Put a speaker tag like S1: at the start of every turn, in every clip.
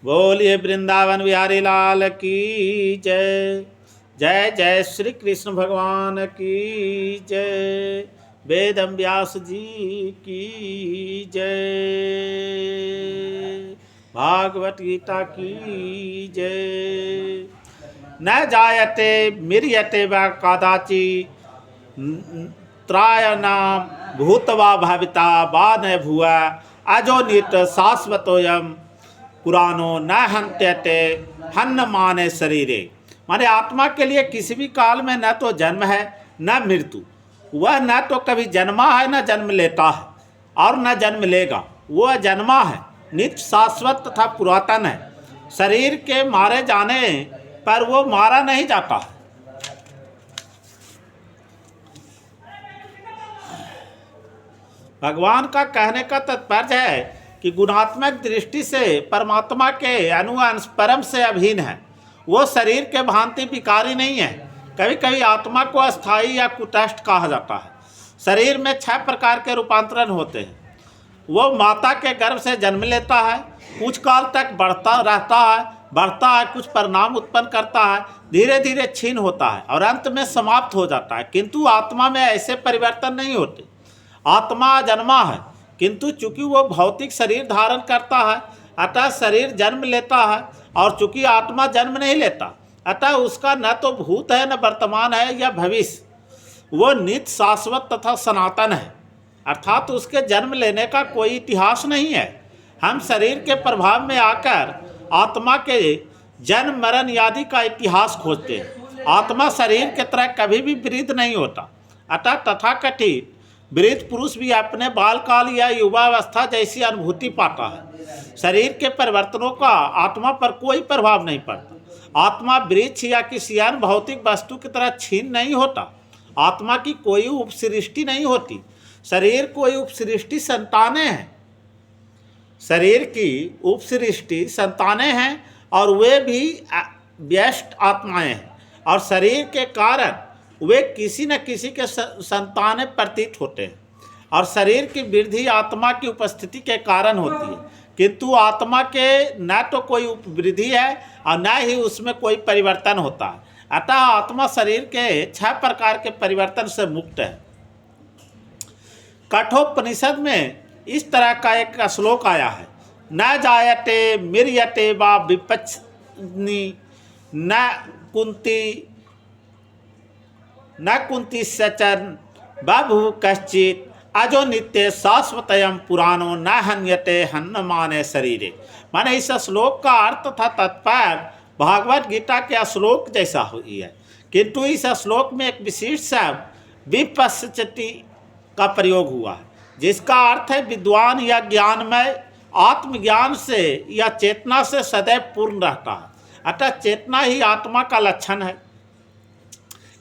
S1: बोलिए वृंदावन बिहारी लाल की जय। जय जय श्री कृष्ण भगवान की जय। वेदम व्यास जी की जय। भागवत गीता की जय। न जायते मिर्यते व कदाचि त्रायणाम भूतवा भाविता वा न भुआ अजो नित शाश्वतोयम पुरानो न हन्त्यते हन्न माने शरीरे। माने आत्मा के लिए किसी भी काल में न तो जन्म है न मृत्यु। वह न तो कभी जन्मा है न जन्म लेता है और न जन्म लेगा। वह जन्मा है, नित्य शाश्वत तथा पुरातन है। शरीर के मारे जाने पर वो मारा नहीं जाता है। भगवान का कहने का तात्पर्य है कि गुणात्मक दृष्टि से परमात्मा के अनुअंश परम से अभिन्न है। वो शरीर के भांति विकारी नहीं है। कभी कभी आत्मा को अस्थायी या कुटस्थ कहा जाता है। शरीर में 6 प्रकार के रूपांतरण होते हैं। वो माता के गर्भ से जन्म लेता है, कुछ काल तक बढ़ता है, कुछ परिणाम उत्पन्न करता है, धीरे धीरे क्षीण होता है और अंत में समाप्त हो जाता है। किंतु आत्मा में ऐसे परिवर्तन नहीं होते। आत्मा जन्मा है, किंतु चूंकि वो भौतिक शरीर धारण करता है अतः शरीर जन्म लेता है, और चूंकि आत्मा जन्म नहीं लेता अतः उसका न तो भूत है न वर्तमान है या भविष्य। वो नित्य शाश्वत तथा सनातन है, अर्थात उसके जन्म लेने का कोई इतिहास नहीं है। हम शरीर के प्रभाव में आकर आत्मा के जन्म मरण आदि का इतिहास खोजते हैं। आत्मा शरीर के तरह कभी भी वृद्ध नहीं होता। अतः तथाकथित वृद्ध पुरुष भी अपने बालकाल या युवावस्था जैसी अनुभूति पाता है। शरीर के परिवर्तनों का आत्मा पर कोई प्रभाव नहीं पड़ता। आत्मा वृक्ष या किसी अन्य भौतिक वस्तु की तरह छीन नहीं होता। आत्मा की कोई उपसृष्टि नहीं होती। शरीर कोई उपसृष्टि संतानें हैं। शरीर की उपसृष्टि संतानें हैं और वे भी व्यष्ट आत्माएं हैं, और शरीर के कारण वे किसी न किसी के संतानें प्रतीत होते हैं। और शरीर की वृद्धि आत्मा की उपस्थिति के कारण होती है, किंतु आत्मा के न तो कोई वृद्धि है और न ही उसमें कोई परिवर्तन होता है। अतः आत्मा शरीर के 6 प्रकार के परिवर्तन से मुक्त है। कठोपनिषद में इस तरह का एक श्लोक आया है, न जायते मिर्यते वा विपत्सनि न कुंती सचन बभु कश्चित अजो नित्य शाश्वतयम पुरानो न हन्यते हन्न माने शरीरे। माने इस श्लोक का अर्थ तथा तात्पर्य भागवत गीता के श्लोक जैसा हुई है, किंतु इस श्लोक में एक विशिष्ट शब्द विपश्चिति का प्रयोग हुआ है, जिसका अर्थ है विद्वान या ज्ञानमय आत्मज्ञान से या चेतना से सदैव पूर्ण रहता है। अतः चेतना ही आत्मा का लक्षण है।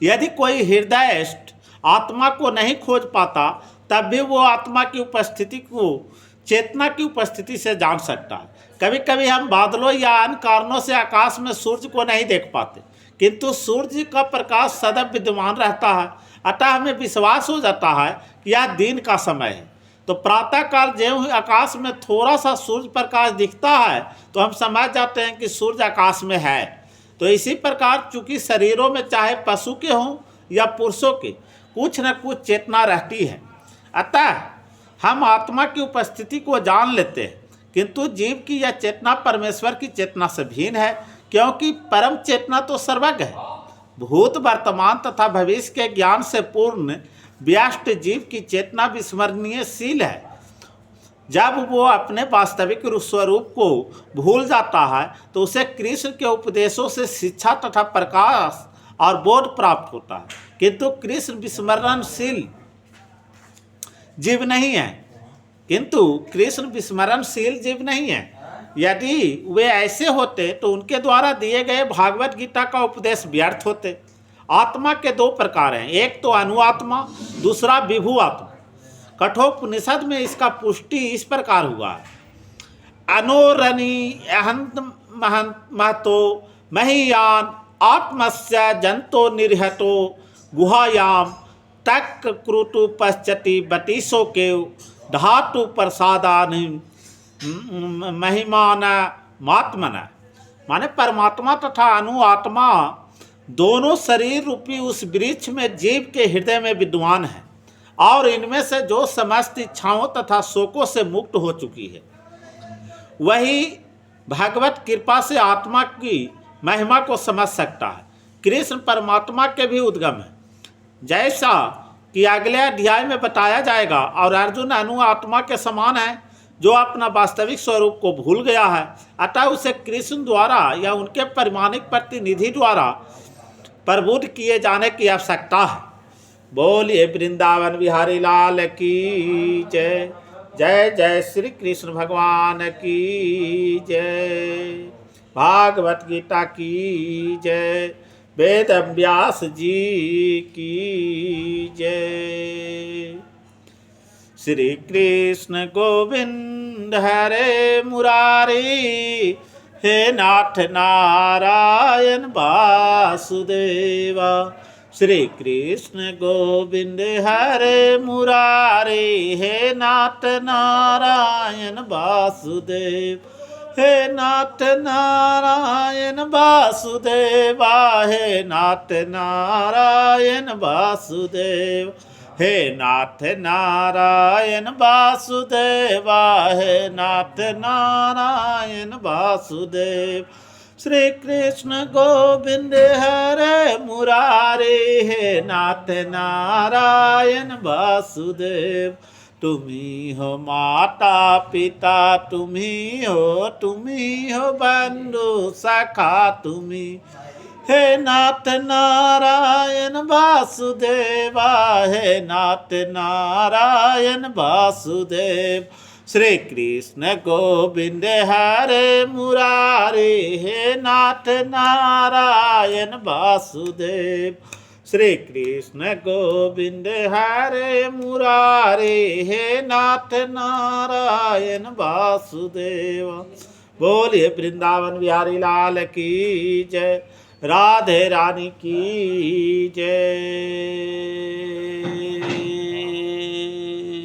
S1: यदि कोई हृदयस्थ आत्मा को नहीं खोज पाता तब भी वो आत्मा की उपस्थिति को चेतना की उपस्थिति से जान सकता है। कभी कभी हम बादलों या अन्य कारणों से आकाश में सूर्य को नहीं देख पाते, किंतु सूर्य का प्रकाश सदैव विद्यमान रहता है। अतः हमें विश्वास हो जाता है कि यह दिन का समय है। तो प्रातःकाल ज्यों ही आकाश में थोड़ा सा सूर्य प्रकाश दिखता है तो हम समझ जाते हैं कि सूर्य आकाश में है। तो इसी प्रकार चूंकि शरीरों में चाहे पशु के हों या पुरुषों के कुछ न कुछ चेतना रहती है, अतः हम आत्मा की उपस्थिति को जान लेते हैं। किंतु जीव की यह चेतना परमेश्वर की चेतना से भिन्न है, क्योंकि परम चेतना तो सर्वज्ञ है। भूत वर्तमान तथा भविष्य के ज्ञान से पूर्ण व्यष्ट जीव की चेतना विस्मरणीयशील है। जब वो अपने वास्तविक स्वरूप को भूल जाता है तो उसे कृष्ण के उपदेशों से शिक्षा तथा प्रकाश और बोध प्राप्त होता है। किंतु कृष्ण विस्मरणशील जीव नहीं है। यदि वे ऐसे होते तो उनके द्वारा दिए गए भागवत गीता का उपदेश व्यर्थ होते। आत्मा के 2 प्रकार हैं, एक तो अनुआत्मा, दूसरा विभु आत्मा। कठोपनिषद में इसका पुष्टि इस प्रकार हुआ है, अनोरनी अहंत महतो महीयान आत्मस्य जंतो निर्हतो गुहायाम तक क्रुतु पश्चति बतीसो के धातु प्रसादान महिमान मात्मना माने परमात्मा तथा अनु आत्मा दोनों शरीर रूपी उस वृक्ष में जीव के हृदय में विद्वान है और इनमें से जो समस्त इच्छाओं तथा शोकों से मुक्त हो चुकी है वही भगवत कृपा से आत्मा की महिमा को समझ सकता है। कृष्ण परमात्मा के भी उद्गम है, जैसा कि अगले अध्याय में बताया जाएगा। और अर्जुन अनु आत्मा के समान है जो अपना वास्तविक स्वरूप को भूल गया है, अतः उसे कृष्ण द्वारा या उनके परिमाणिक प्रतिनिधि द्वारा प्रबुद्ध किए जाने की आवश्यकता है। बोलिए वृंदावन बिहारी लाल की जय। जय जय श्री कृष्ण भगवान की जय। भागवत गीता की जय। वेद व्यास जी की जय। श्री कृष्ण गोविंद हरे मुरारी, हे नाथ नारायण वासुदेवा। श्री कृष्ण गोविंद हरे मुरारी, हे नाथ नारायण वासुदेव। हे नाथ नारायण वासुदेवा, हे नाथ नारायण वासुदेव। हे नाथ नारायण वासुदेवा, हे नाथ नारायण वासुदेव। श्री कृष्ण गोविंद हरे मुरारी, हे नाथ नारायण वासुदेव। तुम्ही हो माता पिता, तुम्ही हो बंधु सखा तुम्ही। हे नाथ नारायण वासुदेवा, हे नाथ नारायण वासुदेव। श्री कृष्ण गोविंद हरे मुरारी, हे नाथ नारायण वासुदेव। श्री कृष्ण गोविंद हरे मुरारी, हे नाथ नारायण वासुदेव। बोलिए वृंदावन बिहारी लाल की जय। राधे रानी की जय।